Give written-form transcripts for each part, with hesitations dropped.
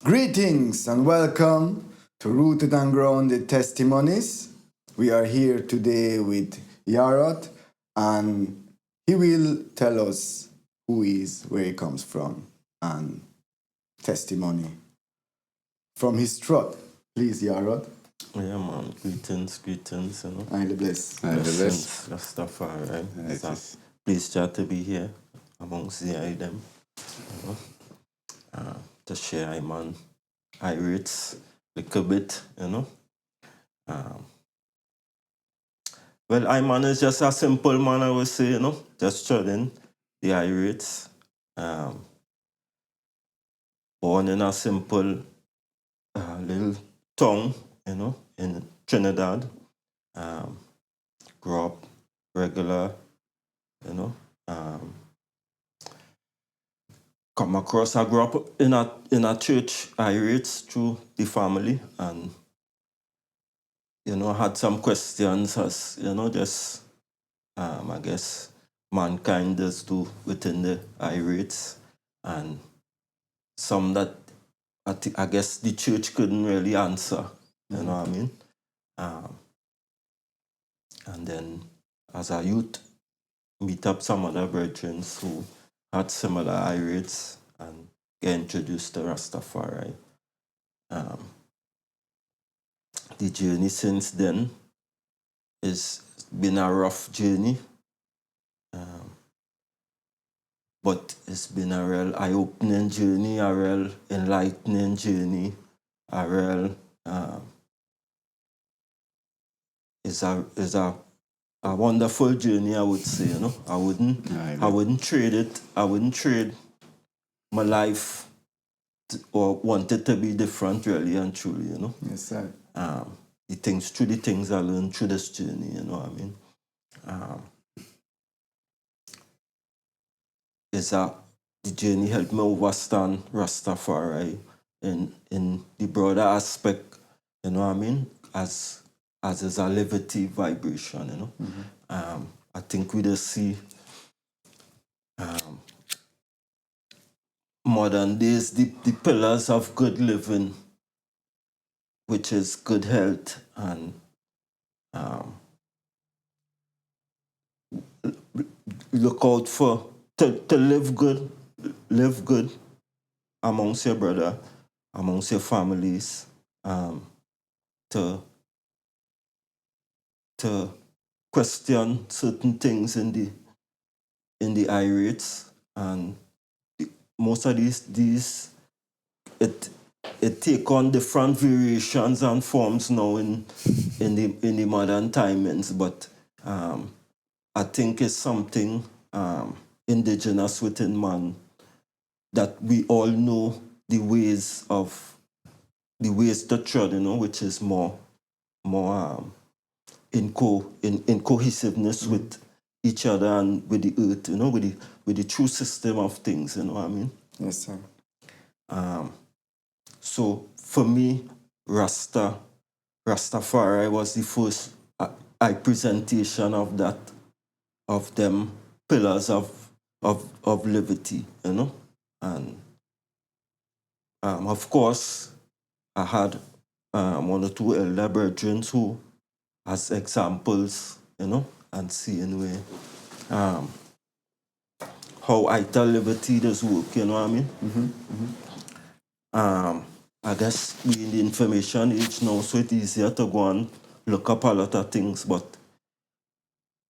Greetings and welcome to Rooted and Grounded Testimonies. We are here today with Yahrod, and he will tell us who he is, where he comes from, and testimony from his throat. Please, Yahrod. Yeah, man. Greetings, you know. Highly blessed. Blessings, Rastafari, right? It's a pleasure to be here amongst the them, you know. To share I rates a little bit, you know. Well, man is just a simple man, I would say, you know, just studying the rates. Born in a simple little town, you know, in Trinidad. Grew up regular, you know. I grew up in a church, I raised through the family, and you know, had some questions as you know, just I guess mankind does do within the rates, and some that I guess the church couldn't really answer. You know what I mean? And then as a youth, meet up some other brethren who had similar rates and get introduced to Rastafari. The journey since then has been a rough journey, but it's been a real eye-opening journey, a real enlightening journey, a real is a wonderful journey, I would say. You know, I wouldn't trade it. I wouldn't trade my life or want it to be different, really and truly. You know. Yes, sir. The things I learned through this journey. You know what I mean? The journey helped me understand Rastafari in the broader aspect, you know what I mean? As is a liberty vibration, you know. I think we just see modern days the pillars of good living, which is good health and look out for to live good amongst your brother, amongst your families, to question certain things in the rates, and most of these it take on different variations and forms now in the modern timings, but I think it's something indigenous within man that we all know the ways to tread, you know, which is more in cohesiveness with each other and with the earth, you know, with the true system of things, you know what I mean? Yes, sir. So for me, Rastafari was the first presentation of them pillars of liberty, you know, and of course I had one or two elder brethren who as examples, you know, and seeing where how ITAL liberty does work, you know what I mean? I guess we in the information age now, so it's easier to go and look up a lot of things, but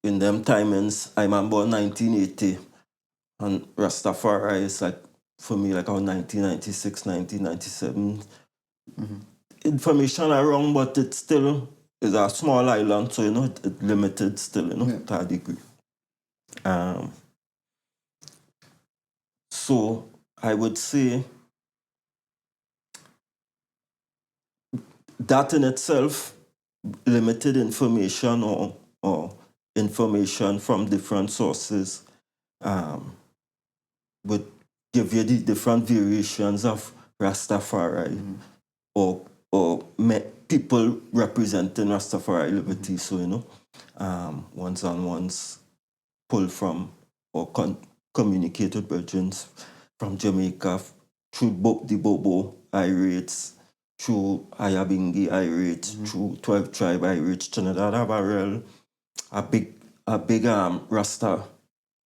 in them timings, I remember 1980, and Rastafari is like, for me, like around 1996, 1997. Information are wrong, but it still is a small island, so, you know, it's limited still, you know, to a degree. So I would say that in itself, limited information or information from different sources would give you the different variations of Rastafari or people representing Rastafari liberty. So, you know, ones on ones pull from or communicate with brethren from Jamaica through the Bobo Irites, through Ayabingi Irites, through 12 Tribe Irites. Trinidad have a big Rasta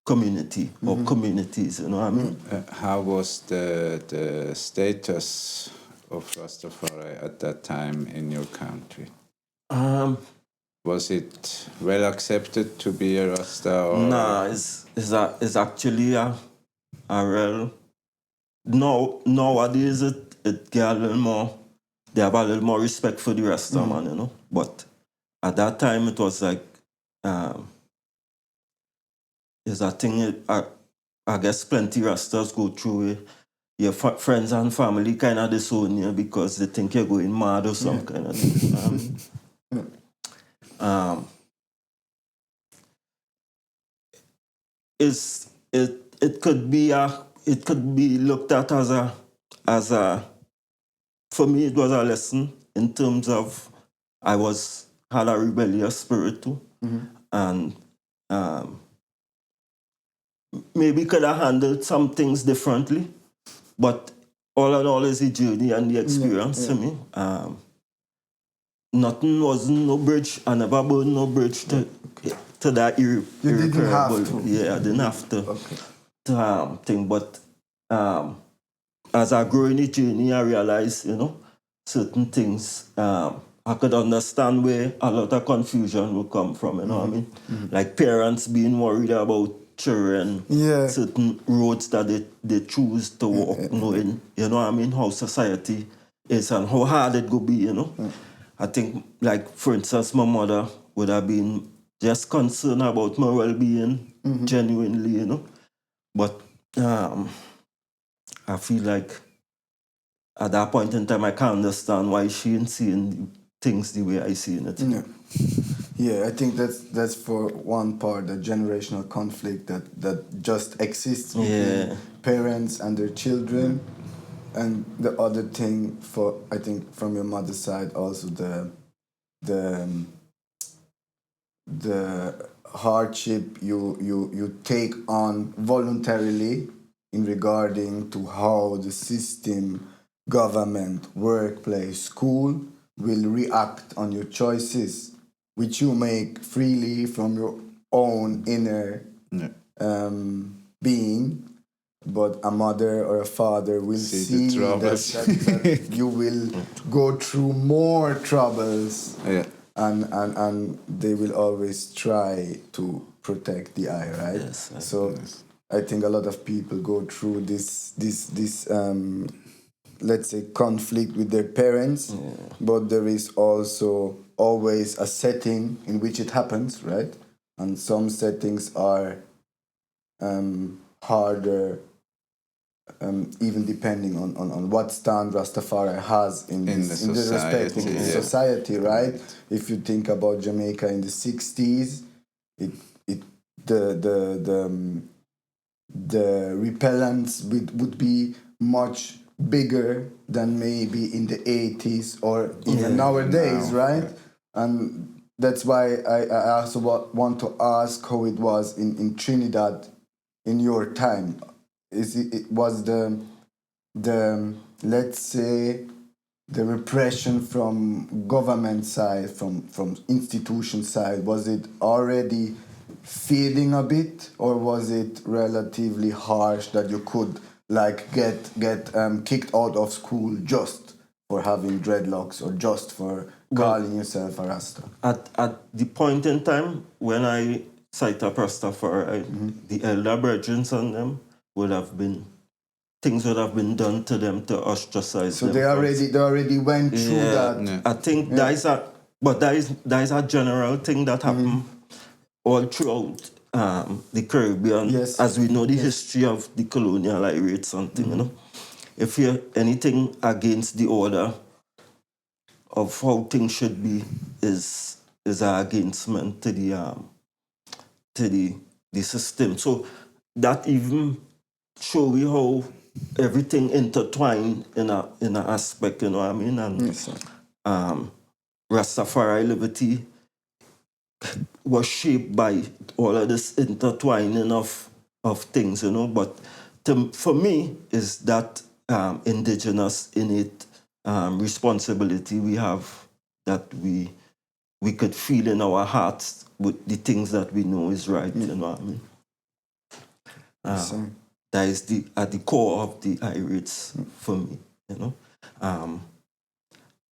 community or communities, you know what I mean? How was the status of Rastafari at that time in your country? Was it well accepted to be a Rasta? Or Nah, it's actually a real. Nowadays it get a little more. They have a little more respect for the Rasta man, you know. But at that time it was like, it's a thing. I guess plenty Rastas go through it. Your friends and family kind of disown you because they think you're going mad or some kind of thing. It could be looked at as a for me it was a lesson in terms of I had a rebellious spirit too, and maybe could have handled some things differently, but all in all is the journey and the experience to me. Nothing wasn't no bridge. I never burned no bridge to that You didn't have irreparable. to. Yeah, I didn't have to. Okay. To thing, but as I grow in the journey, I realized, you know, certain things. I could understand where a lot of confusion will come from. You know what I mean? Like parents being worried about children, certain roads that they choose to walk, knowing, you know what I mean, how society is and how hard it could be. You know, I think, like for instance, my mother would have been just concerned about my well-being, genuinely, you know. But I feel like at that point in time, I can't understand why she ain't seeing things the way I see it. Yeah, I think that's for one part, the generational conflict that just exists between parents and their children, and the other thing for, I think, from your mother's side also the hardship you take on voluntarily in regarding to how the system, government, workplace, school will react on your choices, which you make freely from your own inner being, but a mother or a father will see that you will go through more troubles, and they will always try to protect the eye, right? Yes, so I think a lot of people go through this let's say conflict with their parents, but there is also always a setting in which it happens, right? And some settings are harder, even depending on what stand Rastafari has in the respective society, right? If you think about Jamaica in the 60s, the repellents would be much bigger than maybe in the 80s or even nowadays, right? And that's why I also want to ask how it was in Trinidad in your time. Was the let's say the repression from government side, from institution side, was it already fading a bit, or was it relatively harsh that you could like get kicked out of school just for having dreadlocks or just for calling yourself a Rasta? At the point in time when I cite up Rastafari, the elder brethren on them things would have been done to them to ostracize so them. they already went through that. I think that is a general thing that happened all throughout the Caribbean, as we know the history of the colonial Irish and thing, you know. If you have anything against the order of how things should be, is an againstment to the system. So that even show you how everything intertwined in a aspect, you know what I mean? And Rastafari liberty was shaped by all of this intertwining of things, you know. But for me, is that indigenous innate responsibility we have, that we could feel in our hearts with the things that we know is right, you know what I mean? That is at the core of the Irish for me, you know.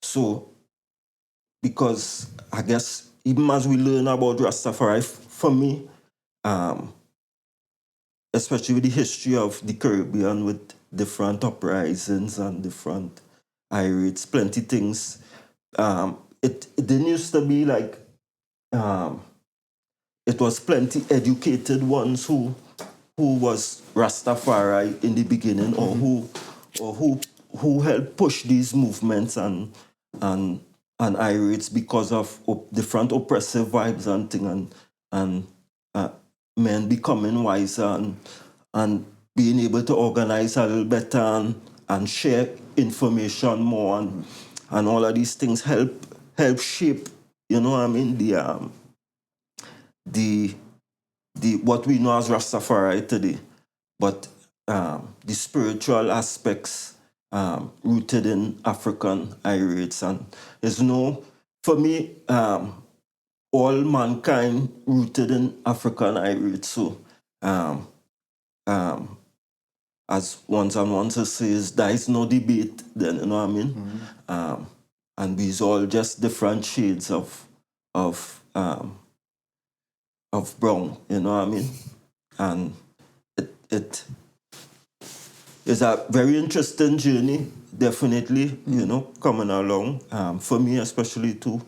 So, because I guess even as we learn about Rastafari, for me, especially with the history of the Caribbean with different uprisings and different Irish, plenty things. It didn't used to be like it was plenty educated ones who was Rastafari in the beginning, or who helped push these movements and Irish because of different oppressive vibes and thing, and men becoming wiser and being able to organize a little better and share information more, and all of these things help shape, you know what I mean, the what we know as Rastafari today. But the spiritual aspects rooted in African Irish, and there's no, for me, all mankind rooted in African Irish. So as ones and ones says, there is no debate then, you know what I mean? And we's all just different shades of brown, you know what I mean? And it is a very interesting journey, definitely, you know, coming along. For me especially too,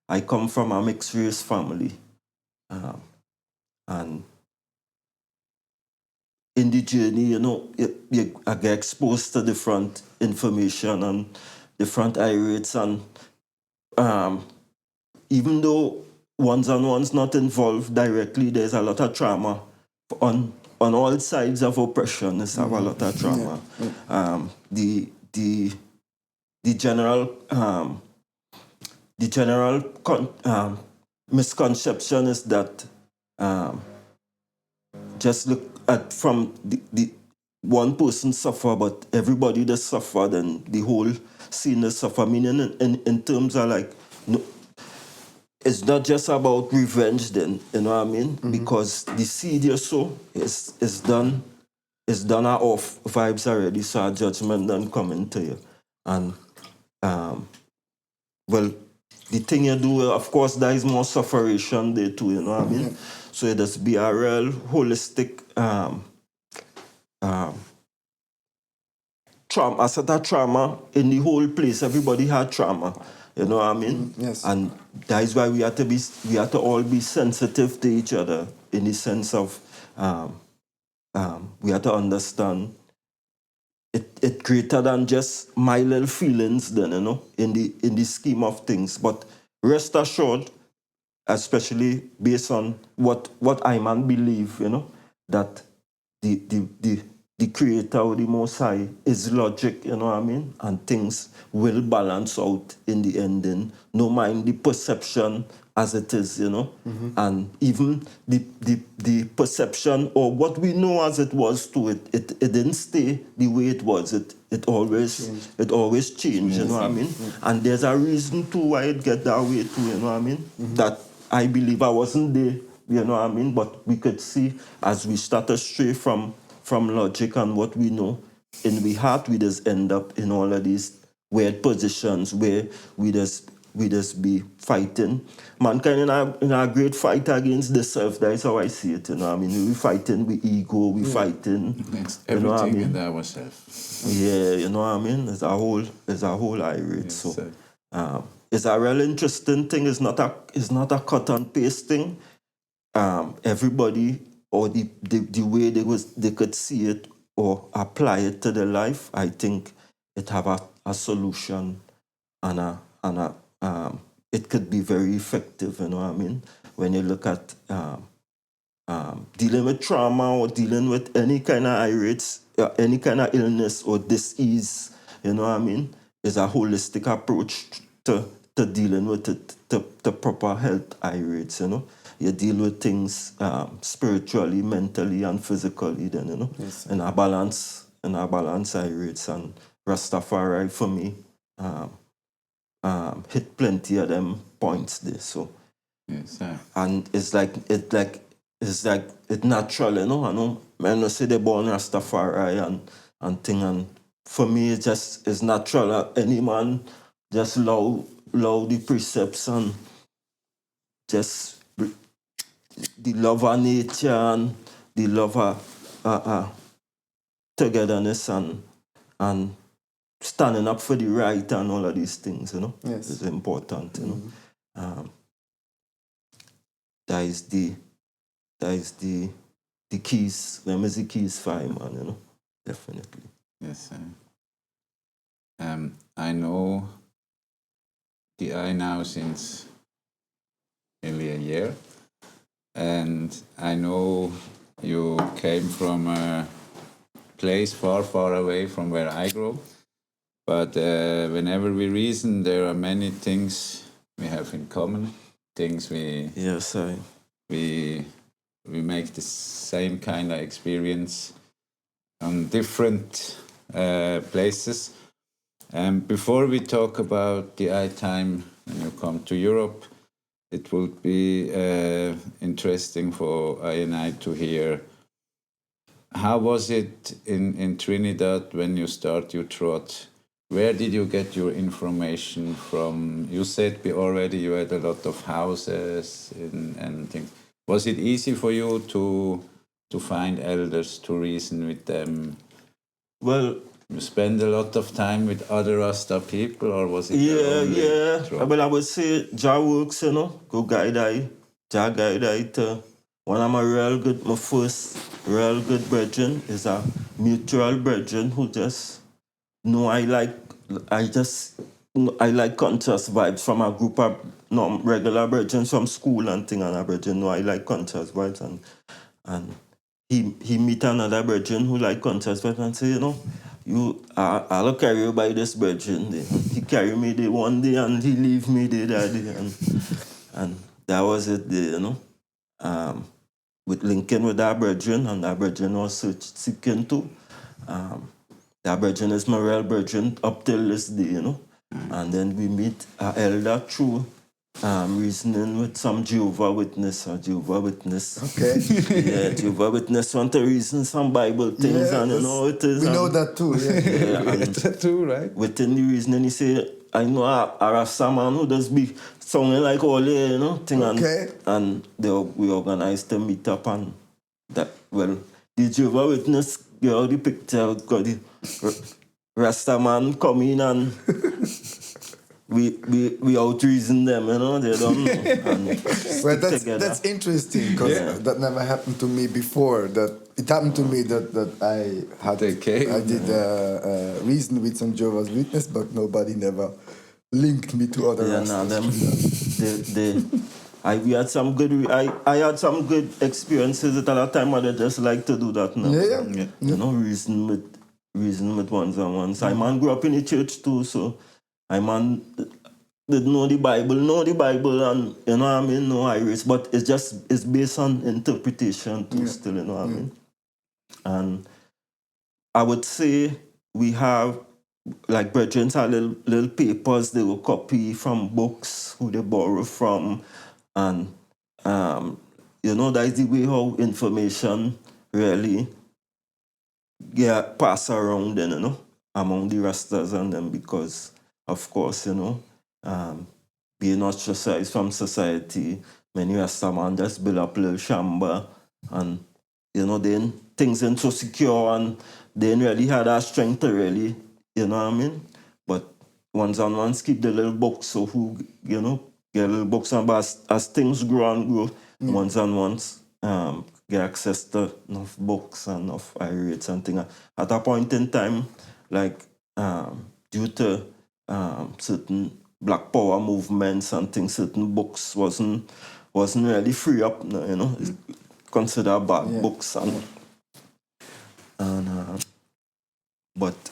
I come from a mixed race family. And in the journey, you know, I get exposed to different information and different Irish, and even though ones and ones not involved directly, there's a lot of trauma on all sides of oppression. There's a lot of trauma. The general misconception is that just look at from the one person suffer, but everybody that suffer, then the whole scene is suffer. Meaning in terms of like, no, it's not just about revenge then, you know what I mean? Because the seed you sow is done are off vibes already, so a judgment then coming to you. And well, the thing you do, of course, there is more sufferation there too, you know what I mean? So it has be a real holistic trauma, a set of trauma in the whole place. Everybody had trauma, you know what I mean? Yes. And that is why we have to all be sensitive to each other, in the sense of we have to understand it greater than just my little feelings then, you know, in the scheme of things. But rest assured, especially based on what I man believe, you know, that the creator or the most high is logic, you know what I mean? And things will balance out in the ending. No mind the perception as it is, you know. And even the perception or what we know as it was to it didn't stay the way it was. It always changed, you know what I mean? And there's a reason to why it get that way too, you know what I mean? That I believe I wasn't there, you know what I mean? But we could see as we start to stray from logic and what we know, in we heart we just end up in all of these weird positions where we just be fighting. Mankind in a great fight against the self. That is how I see it, you know what I mean? We fighting with ego, we fighting Against you know what I everything mean? and ourselves. Yeah, you know what I mean? It's a whole irate. Yes, So sir. it's a real interesting thing. It's not a cut and paste thing. Everybody or the way they could see it or apply it to their life, I think it have a solution, and it could be very effective, you know what I mean? When you look at dealing with trauma or dealing with any kind of irates, any kind of illness or disease, you know what I mean, is a holistic approach to dealing with it, to proper health irates, you know. You deal with things spiritually, mentally, and physically, then, you know, Yes, in a balance in our balance rates, and Rastafari for me hit plenty of them points there. So Yes, sir. and it's natural, you know. I know men no say they born Rastafari and thing, and for me it's natural. Any man just love the precepts and just the love of nature and the love of togetherness and standing up for the right and all of these things, you know. Yes. Is important, you know. That is the keys. Them is the keys for him, man, you know. Definitely. Yes, sir. I know the I now since nearly a year, and I know you came from a place far, far away from where I grew up. But whenever we reason, there are many things we have in common, things Yes, we make the same kind of experience on different places. And before we talk about the I time when you come to Europe, it would be interesting for I and I to hear how was it in Trinidad when you start your trot? Where did you get your information from? You said already you had a lot of houses and things. Was it easy for you to find elders, to reason with them? well, You spend a lot of time with other Rasta people, or was it your only yeah. trot? Well, I would say Jah works, you know. Go guide I. Jah guide I to one of my first real good brethren is a mutual brethren who just know I like conscious vibes from a group of regular brethren from school and thing, and a brethren know I like conscious vibes, and he meet another brethren who like conscious vibes and say, you know, I'll carry you by this brethren. He carry me there one day and he leave me there that day, and that was it there, you know. With linking with that brethren, and that brethren was seeking too. That brethren is my real brethren up till this day, you know. And then we meet an elder through reasoning with some Jehovah Witness or Jehovah Witness. Okay. Yeah, Jehovah Witness want to reason some Bible things, and you know it is. We know that too. Yeah. Yeah, and That too, right? within the reasoning, he say, I know a Rasta man who does be sounding like all the, you know, thing. Okay. And we organized a meet up, and that, well, the Jehovah Witness get all the picture, got the Rasta man come in, and we out reason them, you know, they don't know. And Well, stick together. that's interesting because that never happened to me before. That it happened to me that I did reason with some Jehovah's Witness, but nobody never linked me to other Yeah, Rastas. we had some good. I had some good experiences at that time. I just like to do that now. Yeah. You know, reason with ones and ones. I man grew up in the church too, so I man did know the Bible, and you know what I mean. No Irish, but it's based on interpretation too. Still, you know what I mean. And I would say we have, like, brethren had little papers they will copy from books who they borrow from, and you know, that is the way how information really get passed around then, you know, among the Rastas and them, because of course, you know, being ostracized from society, many Rasta man just build up a little shamba, and you know, then things ain't so secure, and they ain't really had that strength to really, you know what I mean? But ones and ones keep the little books, so who, you know, get little books, and but as things grow and grow, ones and ones get access to enough books and enough irates and things. At a point in time, like due to certain Black Power movements and things, certain books wasn't really free up, you know, it's considered bad books, and but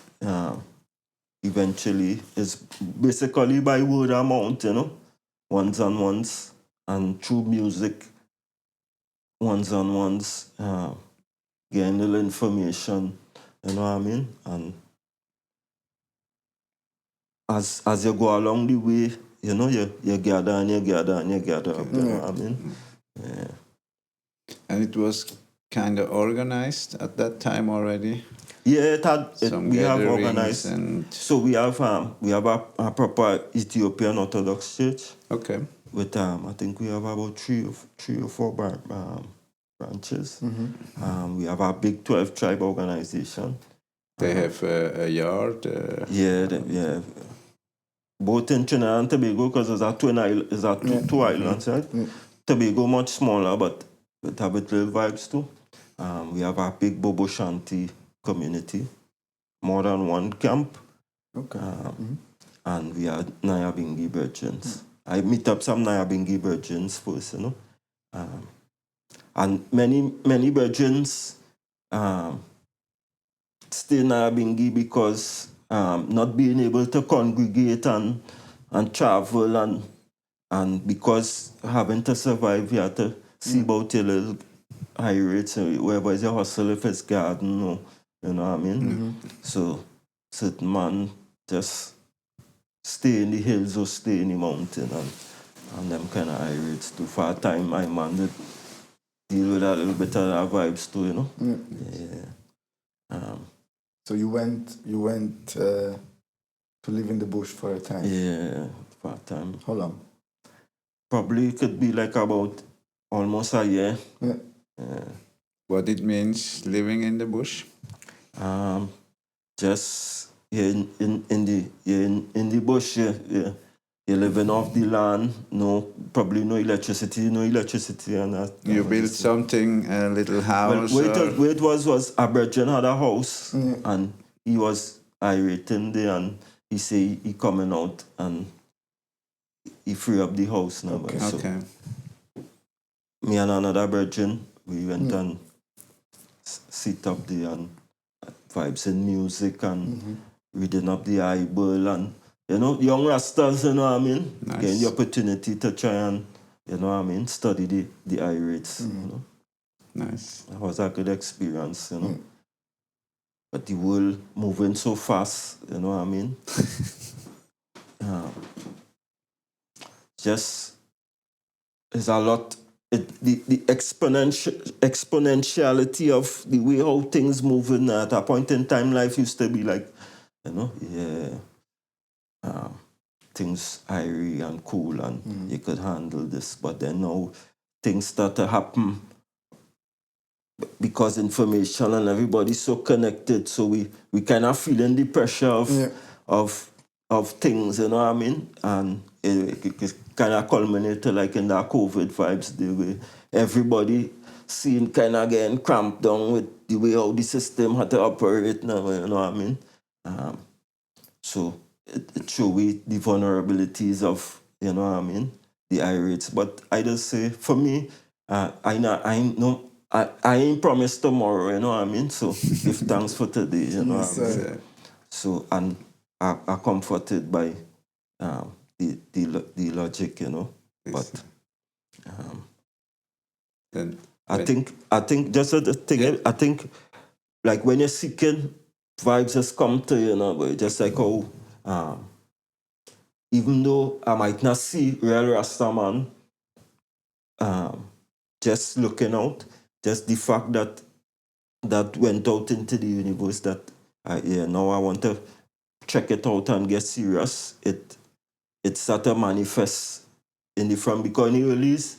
eventually it's basically by word of mouth, you know, ones and ones, and through music, ones and ones, getting little information you know what I mean? And as you go along the way, you know, you gather and you gather and you gather up, you know what I mean? Yeah. And it was kind of organized at that time already. Yeah, Some we have gatherings organized. and So we have a proper Ethiopian Orthodox church okay. with I think we have about three or four branches. We have a big 12 tribe organization. They have a yard. Yeah. Both in Trinidad and Tobago, because there's two islands, right? Tobago much smaller, but it have its little vibes too. We have a big Bobo Shanti community, more than one camp. Okay. And we are Nyabingi virgins. I meet up some Nyabingi virgins first, you know. And many virgins stay in Nyabingi because not being able to congregate and travel and because having to survive, you have to see about your little high rates, wherever is your hustle, if it's garden, or, you know what I mean? So certain man just stay in the hills or stay in the mountain and them kind of high rates too. For a time, my man did deal with a little bit of that vibes too, you know? Yeah. So you went to live in the bush for a time. Yeah, for a time. How long? Probably could be like about almost a year. Yeah. What it means living in the bush? Just in the bush, you're living off the land, probably no electricity and that. You built something, a little Well, house. where it was a virgin had a house and he was irate in there and he say he coming out and he free up the house now. Okay. So Okay. me and another virgin, we went and sit up there and vibes in music and reading up the Bible and, you know, young rastas, you know what I mean? Nice. Getting the opportunity to try and, you know what I mean, study the irates, you know. Nice. That was a good experience, you know. But the world moving so fast, you know what I mean? Just, there's a lot, the exponentiality of the way how things moving at a point in time, life used to be like, you know, things airy and cool and you could handle this. But then now things start to happen because information and everybody's so connected. So we kind of feeling the pressure of things, you know what I mean? And it kind of culminated like in that COVID vibes, the way everybody seeing kind of getting cramped down with the way how the system had to operate now, you know what I mean? So it show we the vulnerabilities of, you know what I mean, the irates. But I just say, for me, I ain't promised tomorrow, you know what I mean? So give thanks for today, you know what I mean? Sir. So, and I'm comforted by the logic, you know. But Then I think just the thing, I think like when you're seeking, vibes just come to you, you know, but just like how even though I might not see real Rastaman, just looking out, just the fact that went out into the universe that now I want to check it out and get serious. It started to manifest in the front because in the release,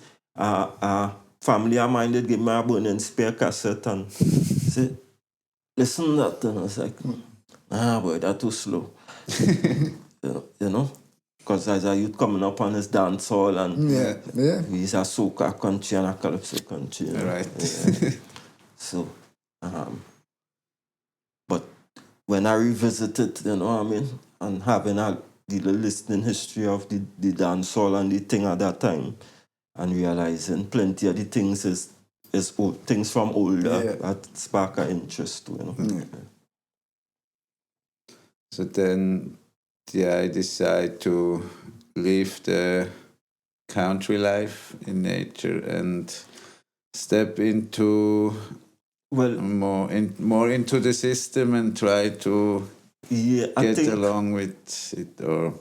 family of mine did give me a burning spare cassette and say, listen to that. And I was like, boy, that's too slow. you know? Because as a youth coming up on this dance hall and he's a soca country and a calypso country. You know? Right. Yeah. So, but when I revisited, you know what I mean, and having the listening history of the dance hall and the thing at that time, and realizing plenty of the things is old, things from older that spark an interest too, you know. So then I decide to leave the country life in nature and step into Well, more into the system and try to yeah, I get think along with it, or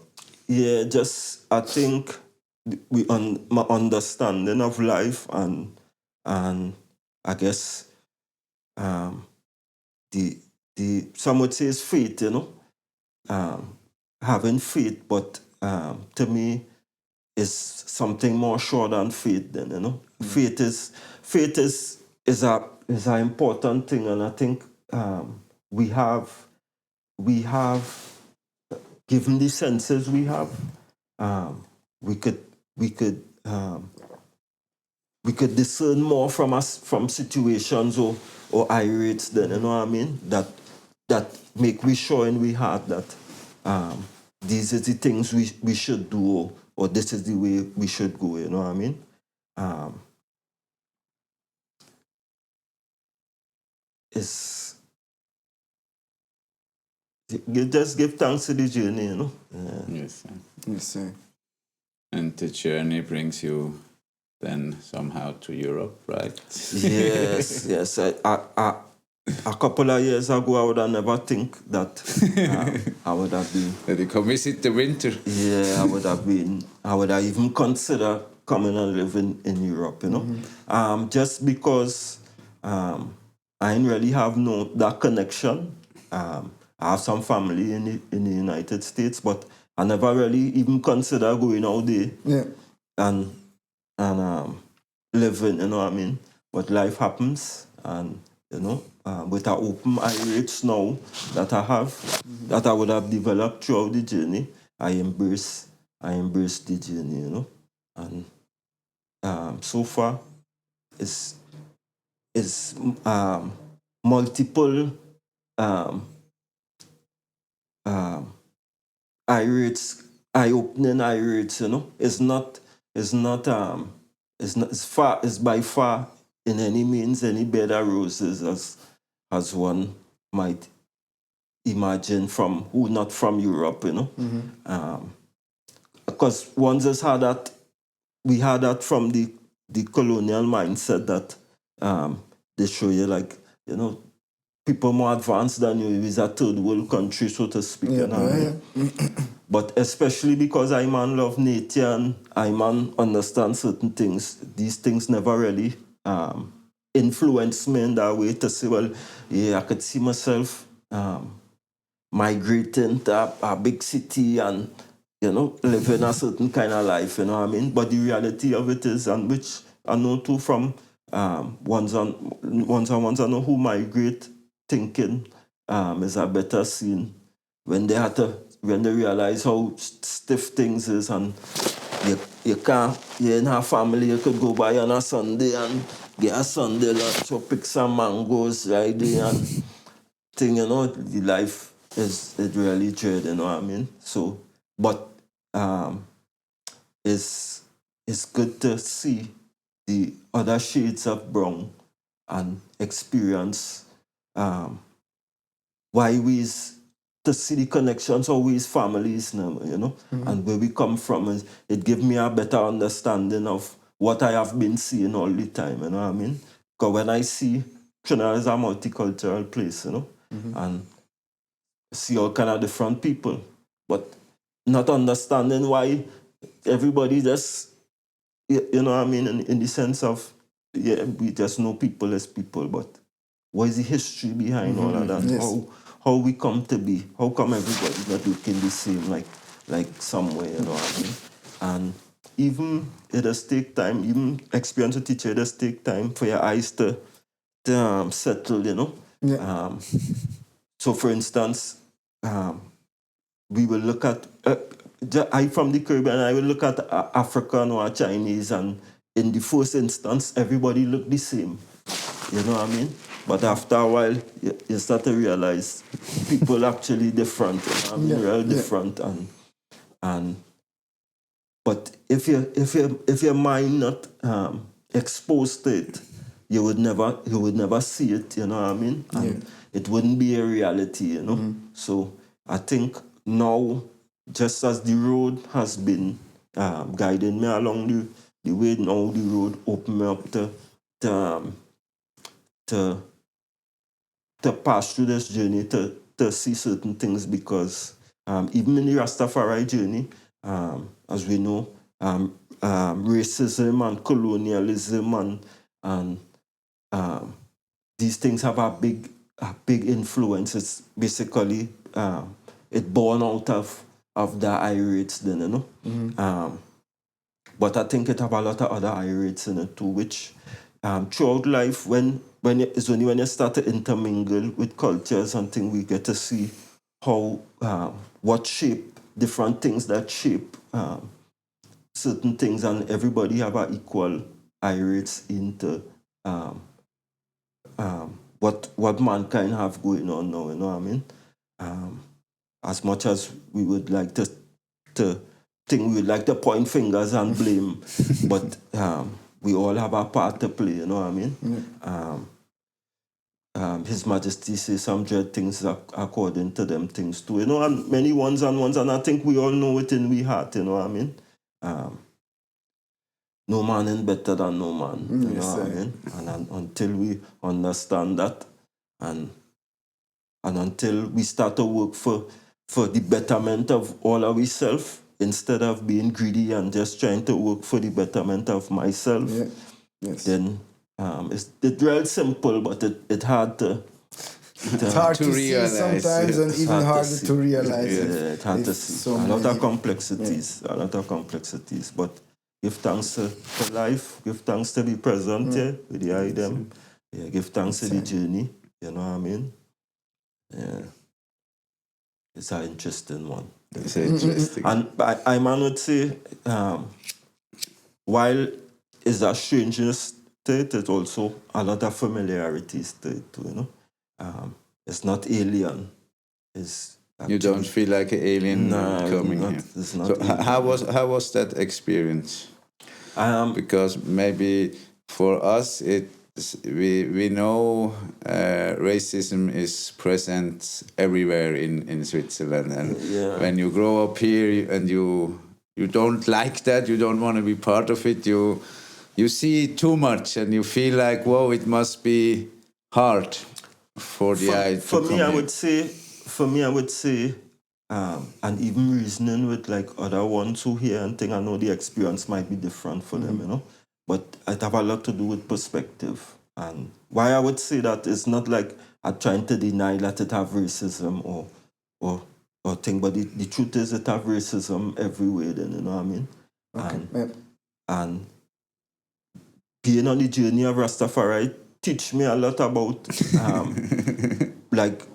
yeah, just I think my understanding of life and I guess um the some would say is faith, having faith, but to me is something more sure than faith. Then faith is a important thing, and I think we have we have given the senses we have, um, we could we could um, we could discern more from us from situations or irates. Then you know what I mean, that make we sure in we heart that these are the things we should do, or this is the way we should go. You know what I mean? Um, it's you just give thanks to the journey. yes, Yes, sir. and the journey brings you then somehow to Europe, right? Yes, yes. A couple of years ago, I would have never think that I would have been. That you come visit the winter. Yeah, I would have been. I would have even considered coming and living in Europe. Just because I didn't really have that connection. I have some family in the United States, but I never really even considered going out there Yeah. and living, you know what I mean? But life happens, and with an open eye rates now that I have, that I would have developed throughout the journey, I embrace the journey, and so far it's multiple um, um, eye rates, eye-opening eye rates, it's not it's by far in any means any bed of roses as one might imagine from who not from Europe, because one just had that we had that from the colonial mindset that they show you like people more advanced than you is a third world country, so to speak. Yeah, You know what I mean? yeah. But especially because I man love nature and I man understand certain things, these things never really influence me in that way to say, well, yeah, I could see myself migrating to a big city and living a certain kind of life, you know what I mean? But the reality of it is, and which I know too from ones I know who migrate thinking is a better scene when they realize how stiff things is, and you can't, you're in a family, you could go by on a Sunday and get a Sunday lunch or pick some mangoes right there and thing, the life is it really dread, you know what I mean? So, but um, it's it's good to see the other shades of brown and experience um, why we is to see the connections how we is families now, and where we come from. It give me a better understanding of what I have been seeing all the time, you know what I mean? Because when I see Trinidad is a multicultural place, and see all kind of different people, but not understanding why everybody just, you know what I mean, in the sense of, yeah, we just know people as people, but what is the history behind all of that? Yes. How we come to be? How come everybody not looking the same, like somewhere, you know what I mean? And even it does take time, even experience with teacher, it does take time for your eyes to settle, Yeah. So for instance, we will look at I from the Caribbean. I will look at African or Chinese, and in the first instance, everybody look the same. You know what I mean? But after a while, you start to realize people actually different. You know what I mean? Yeah, Real yeah. different, and but if your mind not exposed to it, you would never see it. You know what I mean? And it wouldn't be a reality. So I think now, just as the road has been guiding me along the way, now the road open me up to pass through this journey to see certain things, because even in the Rastafari journey, as we know, racism and colonialism and these things have a big influence. It's basically it born out of the irates then, you know. But I think it have a lot of other irates in it too, which throughout life, it's only when you start to intermingle with cultures and things, we get to see how what shape different things that shape certain things, and everybody have a equal irates into what mankind have going on now, you know what I mean? As much as we would like to think, we would like to point fingers and blame, but we all have a part to play, you know what I mean? His Majesty says some dread things according to them things too, you know, and many ones, and I think we all know it in we heart, you know what I mean? No man is better than no man, you know Yes, what I sir. mean? And until we understand that, and until we start to work for the betterment of all of ourselves, instead of being greedy and just trying to work for the betterment of myself, Yeah. Yes. then it's real simple, but it hard to It's hard To to see realize, sometimes, yeah. and It's even hard to harder see. to realize it. it's hard to It's see. so A lot many- of complexities, but give thanks to life, give thanks to be present here with the item. Yeah, give thanks to the journey, you know what I mean? Yeah. It's an interesting one. It's interesting. And I man would say, while it's a strangeness to it, it's also a lot of familiarities to it too, you know. It's not alien. It's You don't feel like an alien Nah, coming not- here. it's not So alien, how was that experience? Because maybe for us we know racism is present everywhere in Switzerland, and Yeah. when you grow up here and you don't like that, you don't want to be part of it, you see too much and you feel like, whoa, it must be hard for the eye to for me, come I in. would say, and even reasoning with like other ones who hear and think, I know the experience might be different for them, you know, but it have a lot to do with perspective. And why I would say that is not like I'm trying to deny that it have racism or thing, but the truth is it have racism everywhere. Then, you know what I mean? Yeah. And being on the journey of Rastafari teach me a lot about like,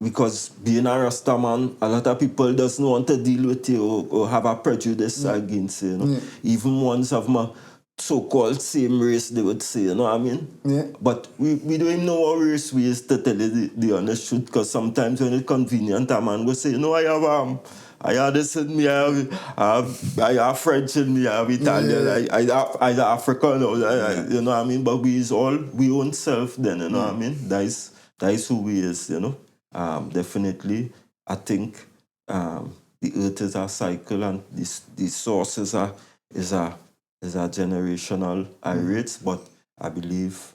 because being a Rasta man, a lot of people doesn't want to deal with you or have a prejudice against you, you know. Even ones of my so-called same race, they would say, you know what I mean? Yeah. But we don't even know what race we is, to tell you the honest truth, because sometimes when it's convenient, a man will say, you know, I have this in me, I have French in me, I have Italian, I have African, you know what I mean? But we is all we own self then, you know what I mean? That is who we is, you know. Definitely, I think the earth is a cycle, and the source is a generational irate, but I believe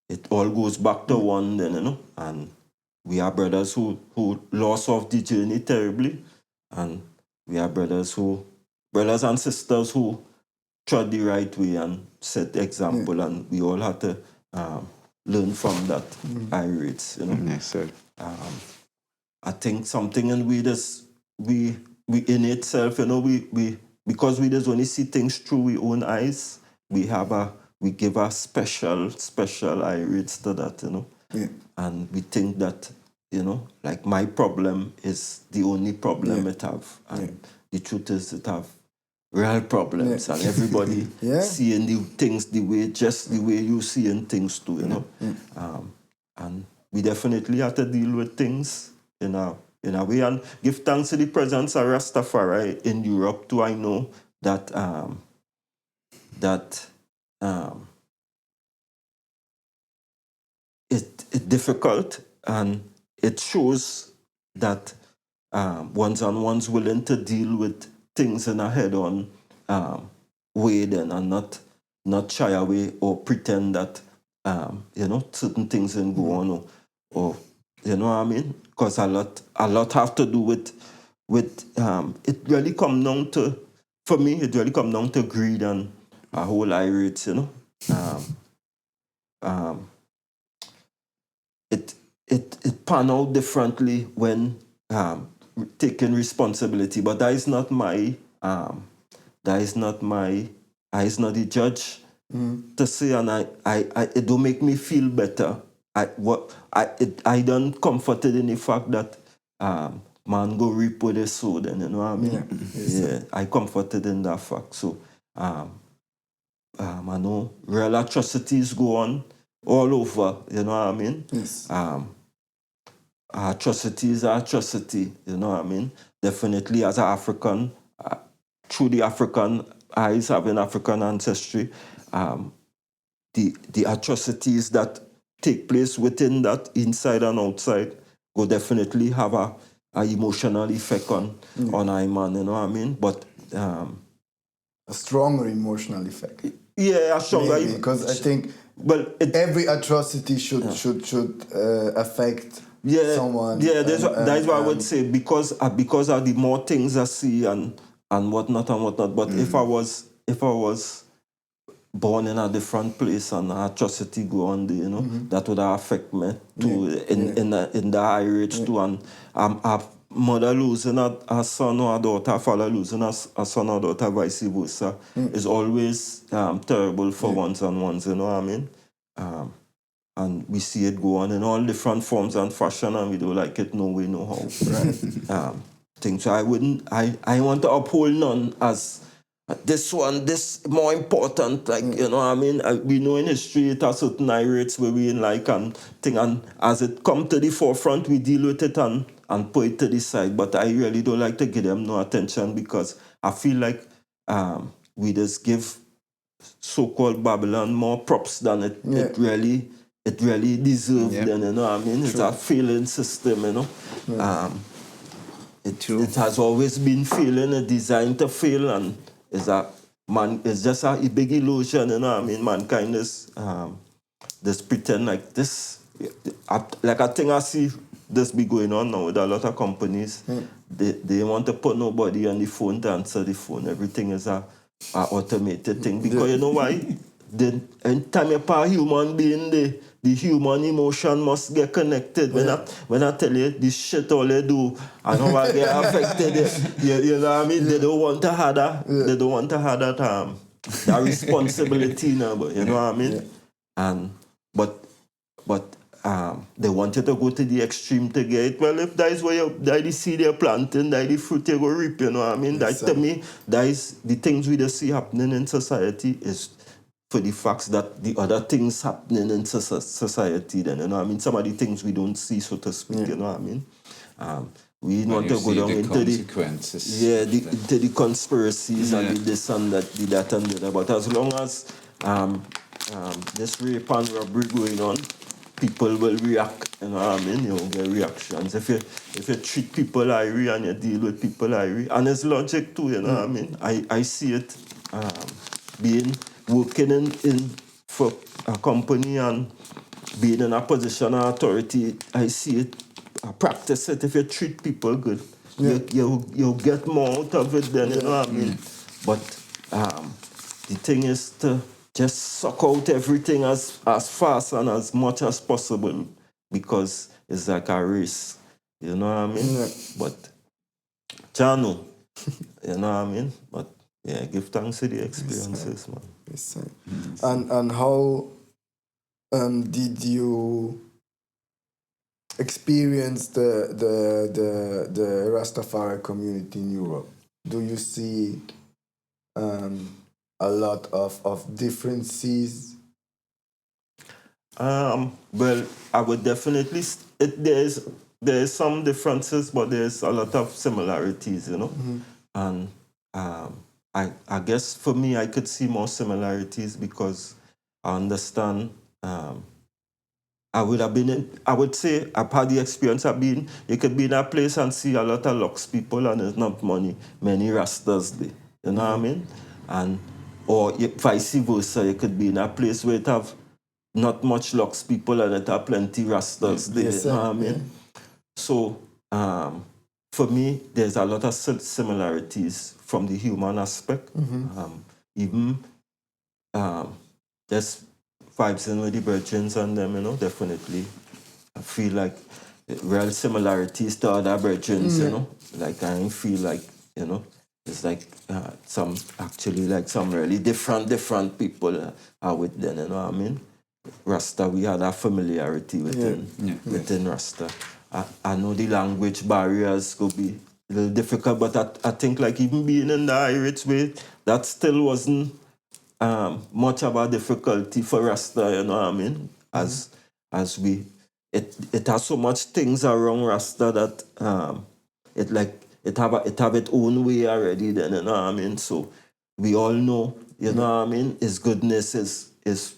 it all goes back to one then, you know, and we are brothers who lost off the journey terribly, and we are brothers and sisters who trod the right way and set the example, and we all had to learn from that irates, you know. Yes, sir. I think something in we in itself, you know, we because we just only see things through our own eyes, we give a special irates to that, you know. Yeah. And we think that, you know, like my problem is the only problem it have. And the truth is it have real problems, and everybody seeing the things the way you seeing things too, you know. And we definitely have to deal with things in a way, and give thanks to the presence of Rastafari in Europe too. I know that it's difficult, and it shows that one's willing to deal with things in a head-on way then, and not shy away or pretend that certain things and go on, or you know what I mean? Because a lot have to do with it really come down to, for me, it really come down to greed and a whole irate, it pan out differently when taking responsibility, but that is not my that is not my I is not the judge to say, and it don't make me feel better. I done comforted in the fact that man go reap what they sow, then you know what I mean? Yeah, I comforted in that fact. So I know real atrocities go on all over, you know what I mean? Yes. Atrocity is atrocity, you know what I mean? Definitely as an African, through the African eyes, having African ancestry, the atrocities that take place within that, inside and outside, will definitely have a emotional effect on I man, you know what I mean? But A stronger emotional effect. yeah, a stronger Maybe, because I think every atrocity should affect someone. Yeah, that's why I would say, because of the more things I see and whatnot and whatnot. But if I was born in a different place and atrocity go on there, that would affect me too, in the high rates too. And a mother losing a son or a daughter, a father losing a son or daughter, vice versa, is always terrible for ones and ones, you know what I mean? And we see it go on in all different forms and fashion, and we don't like it no way, no how. Right? Things. So I want to uphold none as this more important, like, you know what I mean? We know in history it has certain rates where we in like and thing, and as it come to the forefront, we deal with it and put it to the side. But I really don't like to give them no attention, because I feel like we just give so-called Babylon more props than it really deserves. Then, you know what I mean? It's a failing system, you know. It has always been failing, designed to fail, and it's just a big illusion, you know what I mean? Mankind is just pretend like this. Like I think I see this be going on now with a lot of companies. They want to put nobody on the phone to answer the phone. Everything is a automated thing, because you know why? Anytime you put a human being there, the human emotion must get connected. When I tell you this shit all they do and how I get affected, you know what I mean? They don't want to have that. They don't want to have that responsibility now, but you know what I mean? And but they wanted to go to the extreme to get it. Well, if that is where that the seed you're planting, that the fruit you go reap, you know what I mean? That to me, that is the things we just see happening in society is for the facts that the other things happening in society, then, you know what I mean? Some of the things we don't see, so to speak, you know what I mean? We want to go down into consequences. into the conspiracies and the this and that, the that and the other. But as long as this rape and robbery going on, people will react, you know what I mean? You get reactions. If you treat people irie and you deal with people irie, and it's logic too, you know what I mean? I see it working in for a company and being in a position of authority. I see it, I practice it. If you treat people good, you'll get more out of it than, you know what I mean? But the thing is to just suck out everything as fast and as much as possible, because it's like a race, you know what I mean? But Jano, you know what I mean? But yeah, give thanks to the experiences, man. Yes, and how did you experience the Rastafari community in Europe? Do you see a lot of differences? Well, I would definitely there's some differences, but there's a lot of similarities, you know. And I guess for me, I could see more similarities because I understand. I would say I've had the experience of being, you could be in a place and see a lot of Lux people and there's not many Rastas there. You know what I mean? Or vice versa, you could be in a place where it have not much Lux people and there are plenty Rastas there, Yes, you know sir. what I mean? Yeah. So for me, there's a lot of similarities from the human aspect. Even there's vibes in with the virgins and them, you know, definitely. I feel like real similarities to other virgins, you know. Like I feel like, you know, it's like some really different people are with them, you know what I mean? Rasta, we had a familiarity within Rasta. I know the language barriers could be a little difficult, but I think like even being in the Irish way, that still wasn't much of a difficulty for Rasta, you know what I mean? As we, it has so much things around Rasta that it have its own way already. Then you know what I mean. So we all know, you know what I mean. His goodness is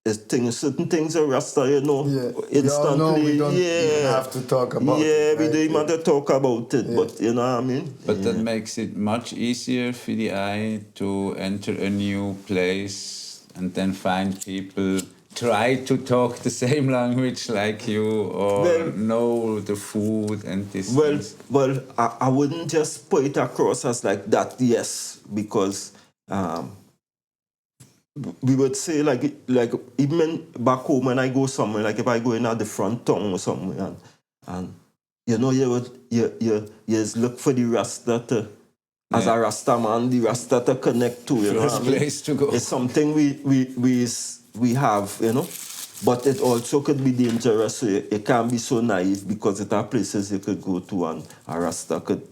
things, certain things are Rasta, you know, Yeah. We all know we instantly. don't even have to talk about it. We Right? don't even have to talk about it, but you know what I mean. But that makes it much easier for the eye to enter a new place and then find people try to talk the same language like you or know the food and this. Well, I wouldn't just put it across as like that, yes, because we would say like even back home when I go somewhere, like if I go in a different town or somewhere, and you know you just look for the Rasta to, as a Rasta man, the Rasta to connect to, you know what I mean? Place to go. It's something we have, you know. But it also could be dangerous. So it can't be so naive because there are places you could go to and a Rasta could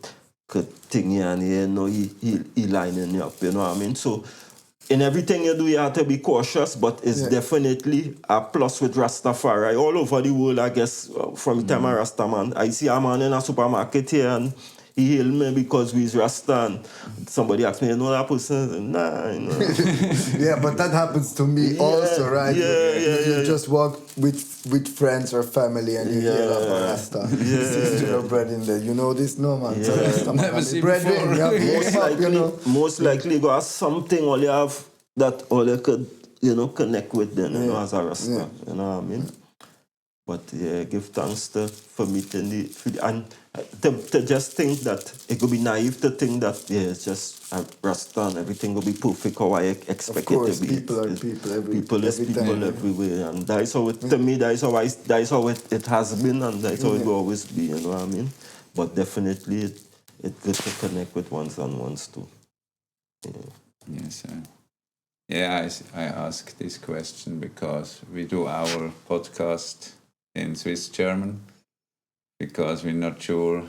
thing you and you know he lining you up, you know what I mean? So in everything you do, you have to be cautious, but it's definitely a plus with Rastafari. All over the world, I guess, from the time I Rasta man. I see a man in a supermarket here and he hailed me because we's Rasta. And somebody asked me, you know that person? Nah, you know. Yeah, but that happens to me also, right? You just walk with friends or family and you hear about Rasta. Sister or brethren there. You know this? No, man. It's a Rasta man. Never And seen brethren, before. you have to hear him up, you know. Most likely you got something all you have that all you could, you know, connect with them, you know, as a Rasta. You know what I mean? But yeah, give thanks for meeting and to just think that it could be naive to think that it's just a Rasta and everything will be perfect how I expect it to be. People are people People is every people time, everywhere, and that is how it, to me that is how it has been, and that's how it will always be. You know what I mean? But definitely it's good to connect with ones and ones too. Yes, sir. Yeah, I ask this question because we do our podcast in Swiss German because we're not sure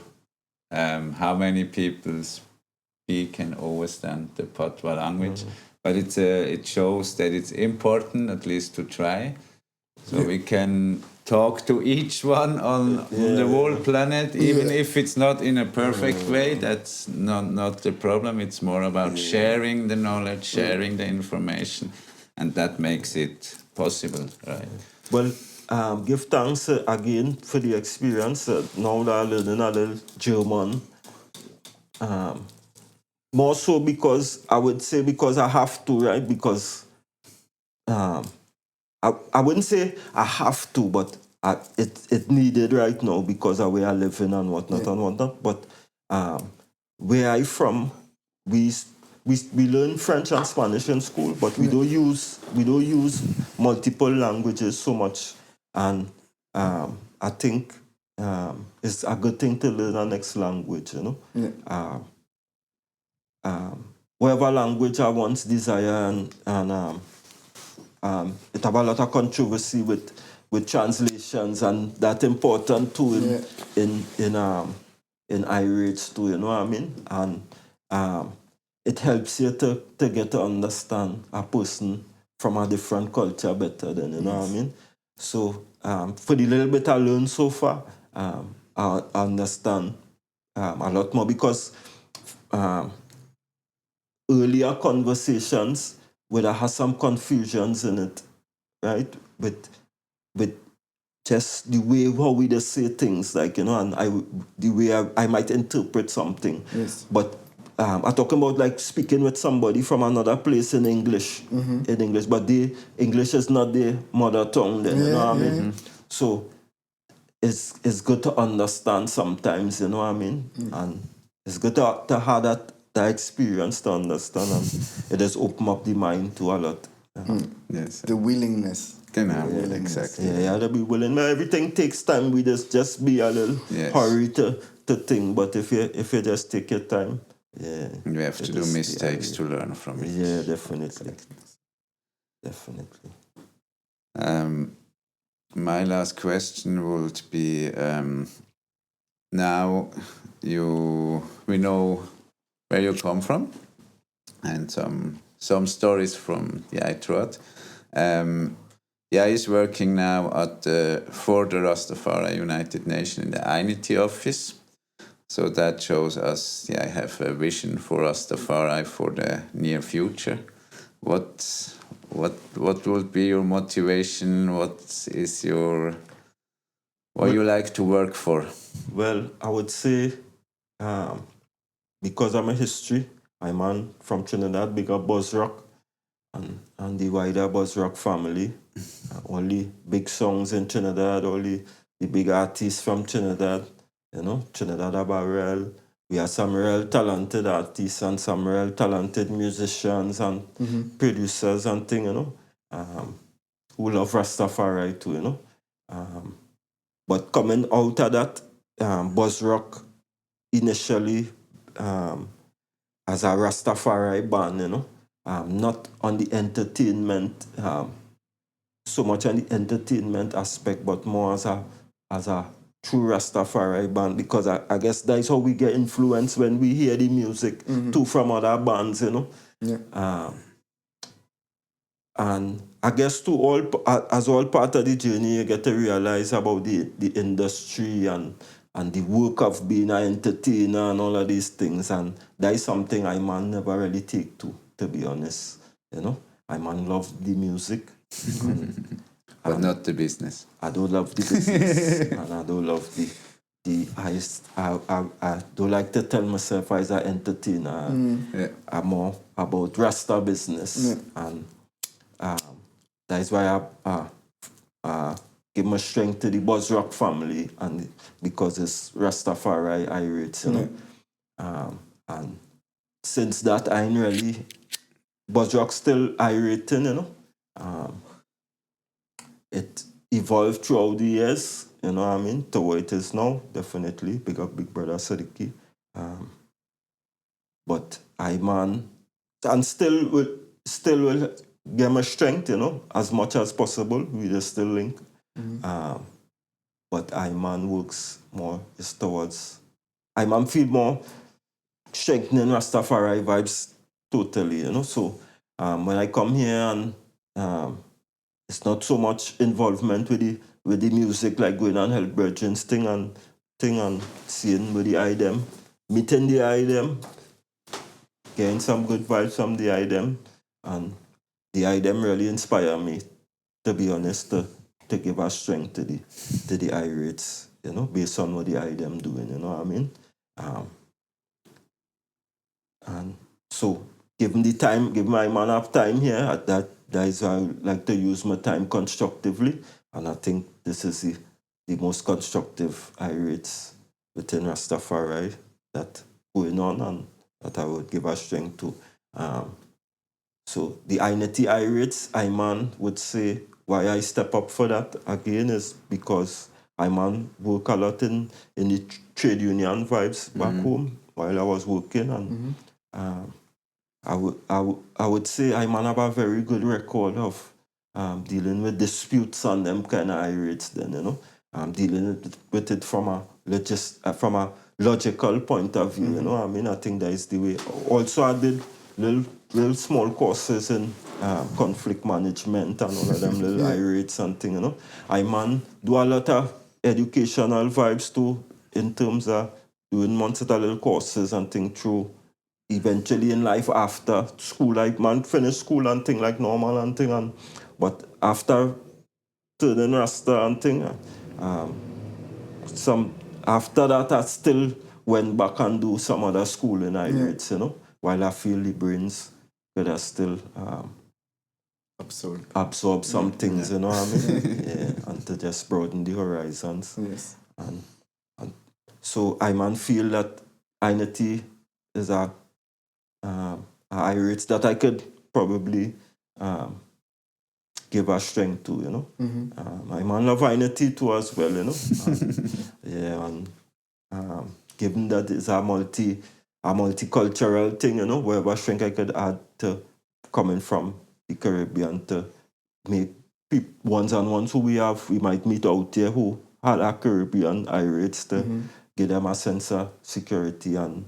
how many people speak and understand the Patois language. But it shows that it's important at least to try. So we can talk to each one on the whole planet, even if it's not in a perfect way. That's not the problem. It's more about sharing the knowledge, sharing the information, and that makes it possible, right? Well, give thanks again for the experience. Now that I'm learning a little German, more so because I would say because I have to, right? Because I wouldn't say I have to, but it needed right now because of where I live in and whatnot and whatnot. But where I from, we learn French and Spanish in school, but we don't use multiple languages so much. And I think it's a good thing to learn a next language, you know. Whatever language I once desire and it have a lot of controversy with translations, and that's important too in Irish too, you know what I mean? And it helps you to get to understand a person from a different culture better than, you know what I mean? So for the little bit I learned so far, I understand a lot more because earlier conversations would have had some confusions in it, right? With just the way how we just say things, like, you know, and the way I might interpret something. Yes. But I'm talking about like speaking with somebody from another place in English, but the English is not their mother tongue. Then you know what I mean. So it's good to understand sometimes. You know what I mean, and it's good to have that experience to understand, and it just open up the mind to a lot. Yes. The willingness. Genau, exactly. Yeah, you have to be willing. But everything takes time. We just be a little Yes. hurry to think. But if you just take your time, yeah. We have to do mistakes to learn from it. Yeah, definitely. Definitely. My last question would be, now we know where you come from and some stories from the Yahrod. Is working now for the Rastafari United Nations in the Unity office. So that shows us, I have a vision for Rastafari for the near future. What would be your motivation? What you like to work for? Well, I would say, because I'm a history, I'm from Trinidad, big up Buzz Rock and the wider Buzz Rock family. Only big songs in Trinidad, only the big artists from Trinidad, Trinidad Abarel. We have some real talented artists and some real talented musicians and producers and things, who love Rastafari too, But coming out of that, Buzz Rock initially as a Rastafari band, not on the entertainment, so much on the entertainment aspect, but more as a true Rastafari band, because I guess that's how we get influenced when we hear the music too from other bands, Yeah. And I guess as all part of the journey, you get to realize about the industry and the work of being an entertainer and all of these things. And that is something I man never really take to be honest. I man love the music. But not the business. I don't love the business. And I don't love I don't like to tell myself as an entertainer. I'm more about Rasta business. And that is why I give my strength to the Buzz Rock family, and because it's Rastafari Irish, and since that I ain't really Buzz Rock still Irish, it evolved throughout the years, you know what I mean, to where it is now, definitely. Big up Big Brother Sadiki. But I man, and still will get my strength, as much as possible. We just still link. But I man works more is towards, I man feel more strengthening Rastafari vibes totally, So when I come here and it's not so much involvement with the music, like going on help Virgin's thing and seeing with the item, meeting the item, getting some good vibes from the item, and the item really inspire me, to be honest, to give a strength to the Irites, based on what the item doing, you know what I mean? And so give my man up time here, that is why I like to use my time constructively, and I think this is the most constructive Irites within Rastafari that going on, and that I would give a strength to. So the Unity Irites, I man would say why I step up for that again is because I man work a lot in the trade union vibes back home while I was working, and I would say I man have a very good record of dealing with disputes on them kind of Irites then, dealing with it from a logical point of view, I mean, I think that is the way. Also, I did little small courses in conflict management and all of them little Irites and thing, I man do a lot of educational vibes too, in terms of doing months of little courses and thing through eventually in life after school, like man finish school and thing like normal and thing, but after turning Rasta and thing, some after that I still went back and do some other school in Irish, you know, while I feel the brains could have still absorb some things, you know what I mean? Yeah, and to just broaden the horizons. Yes. And so I man feel that identity is a Irish that I could probably give a strength to, you know. I man love identity too as well, you know. Given that it's a multicultural thing, you know, wherever strength I could add to coming from the Caribbean to make ones and ones who we might meet out there who had a Caribbean Irish to give them a sense of security and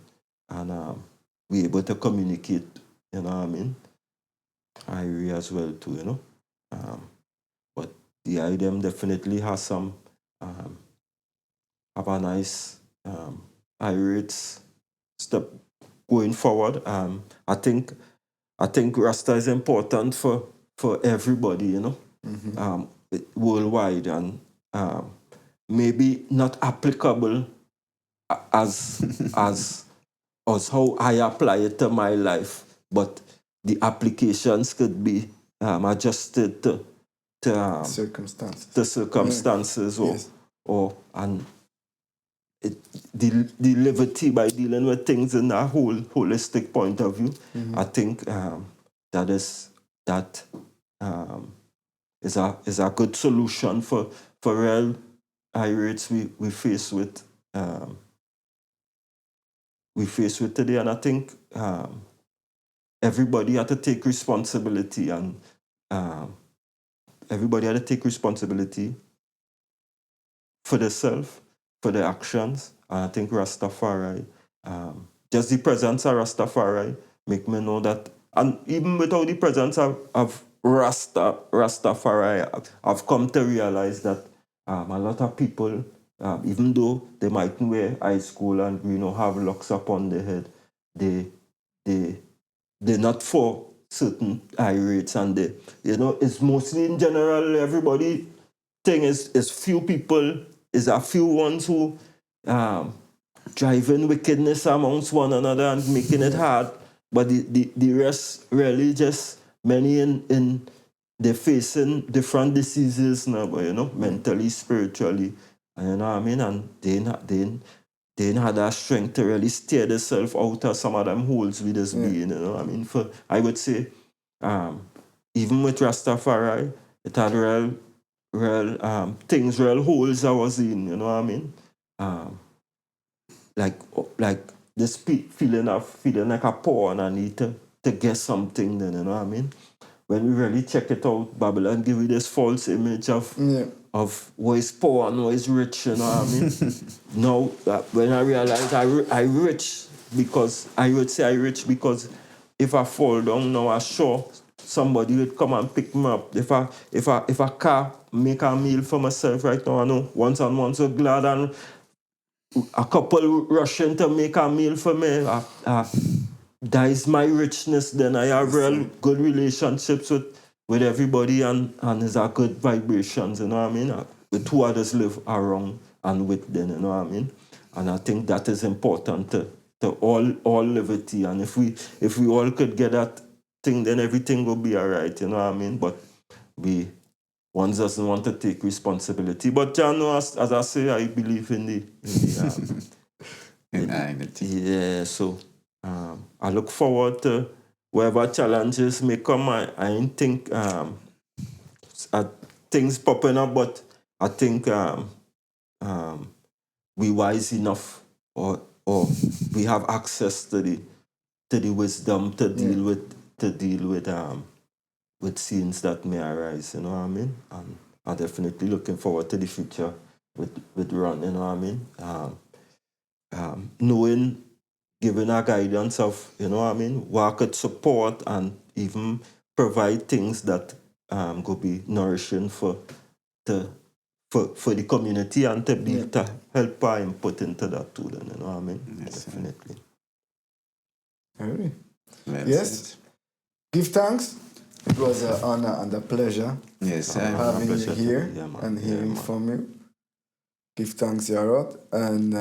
be able to communicate, you know what I mean? Irish as well too, you know. But the item definitely has some have a nice Irish step going forward. I think Rasta is important for everybody, you know, worldwide, and maybe not applicable as how I apply it to my life, but the applications could be adjusted to circumstances or the liberty by dealing with things in a whole holistic point of view. I think that is a good solution for real Irish we face with today, and I think everybody had to take responsibility, and everybody had to take responsibility for themselves, for their actions. And I think Rastafari, just the presence of Rastafari, make me know that, and even without the presence of Rastafari, I've come to realize that a lot of people, even though they might wear high school and have locks up on their head, they're not for certain high rates, and it's mostly in general. Everybody thing is few people, is a few ones who driving wickedness amongst one another and making it hard, but the rest really just many in they're facing different diseases now, but mentally, spiritually, and you know what I mean, and they ain't had that strength to really steer themselves out of some of them holes with this being, you know what I mean? I would say, even with Rastafari, it had real things, real holes I was in, you know what I mean? Like this feeling like a poor and I need to get something then, you know what I mean? When we really check it out, Babylon give you this false image of what is poor and what is rich, you know what I mean? Now, when I realize I rich because, I would say I rich because if I fall down now, I'm sure somebody would come and pick me up. If I car make a meal for myself right now, I know once and once so glad, and a couple rushing to make a meal for me. That is my richness. Then I have real good relationships with everybody, and it's a good vibrations, you know what I mean? With who others live around and with them, you know what I mean? And I think that is important to all liberty. And if we all could get that thing, then everything will be all right, you know what I mean? But one doesn't want to take responsibility. But as I say, I believe in the identity. yeah, so I look forward to whatever challenges may come. I ain't think things popping up, but I think we wise enough, or we have access to the wisdom to deal with scenes that may arise, you know what I mean? And I'm definitely looking forward to the future with Ron, you know what I mean? Knowing, giving a guidance of, you know what I mean, what I could support and even provide things that could be nourishing for the community, and to help our input into that too, then, you know what I mean? Yes, definitely. Very. Well Yes. said. Give thanks. It was an honor and a pleasure Yes, having you here Yeah, man. and hearing man. from you. Give thanks, Yahrod. And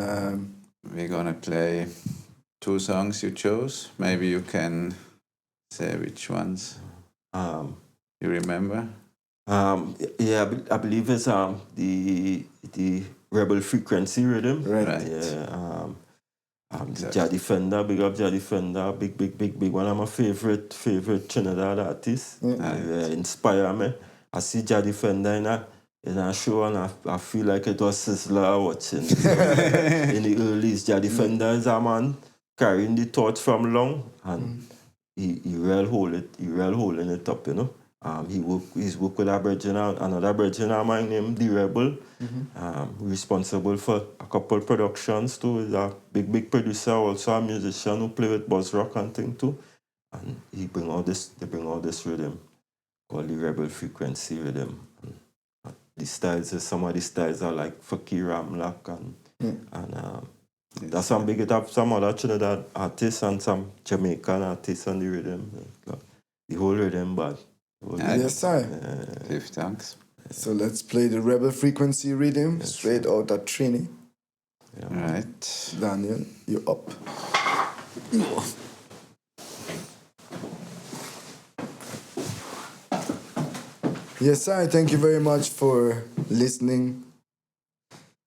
we're gonna play 2 songs you chose. Maybe you can say which ones Um, you remember. yeah, I believe it's the Rebel Frequency rhythm. Right. Yeah. The Exactly. Jah Defender, big up Jah Defender, big one of my favorite Trinidad artists. Inspire me. I see Jah Defender in a show and I feel like it was Sizzler watching. In the earlies, Jah Defender is a man carrying the torch from long and he real holding it up, you know. He's worked with another brethren of mine named The Rebel. Responsible for a couple productions too. He's a big producer, also a musician who play with Buzz Rock and thing too. And they bring all this rhythm called the Rebel Frequency rhythm. And the styles, some of the styles are like Fakir Ramlak and that's some big it up some other Trinidad artists and some Jamaican artists on the rhythm. The whole rhythm bad. Yes, sir. Give thanks. So let's play the Rebel Frequency rhythm straight out of Trini. All right. Daniel, you up. Yes, sir. Thank you very much for listening.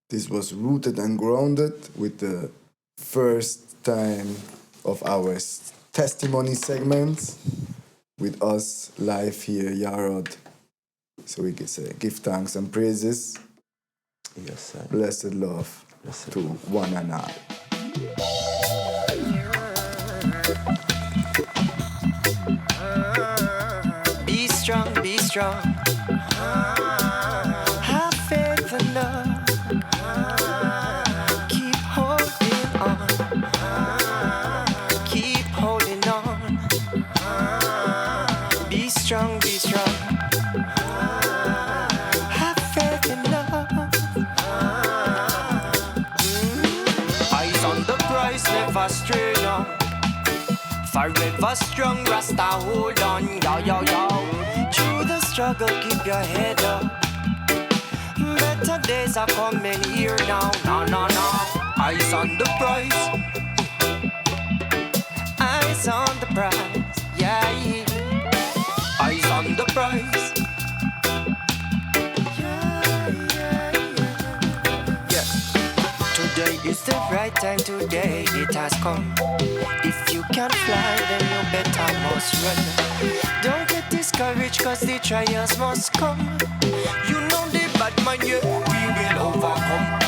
This was Rooted and Grounded with the first time of our testimony segments with us live here, Yahrod. So we can say give thanks and praises. Yes, sir. Blessed love to one and all. Be strong, be strong. Have faith and love. Keep holding on. Keep holding on. Be strong, be strong. Have faith and love. Eyes on the prize, never stray now. Forever strong, Rasta, hold on, yo, yo, yo. Through the struggle, keep your head up. Better days are coming here now, no, no, no. Eyes on the prize. Eyes on the prize, yeah, yeah. Eyes on the prize. Yeah, yeah, yeah. Yeah. Today is the right time, today it has come. If you can't fly, then you better must run. Don't get discouraged, cause the trials must come. You know the bad man, yeah, we will overcome.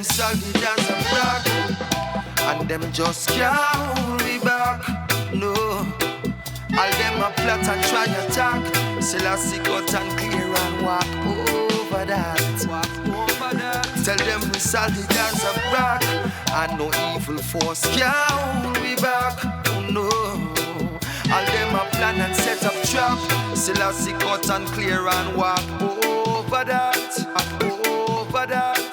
Solid as a rock, and them just can't hold me back. No, all them a plot and try attack. Selassie cut and clear and walk over that. Tell them we solid as a rock, and no evil force can't hold me back. No, all them a plan and set up trap. Selassie cut and clear and walk over that. Over that.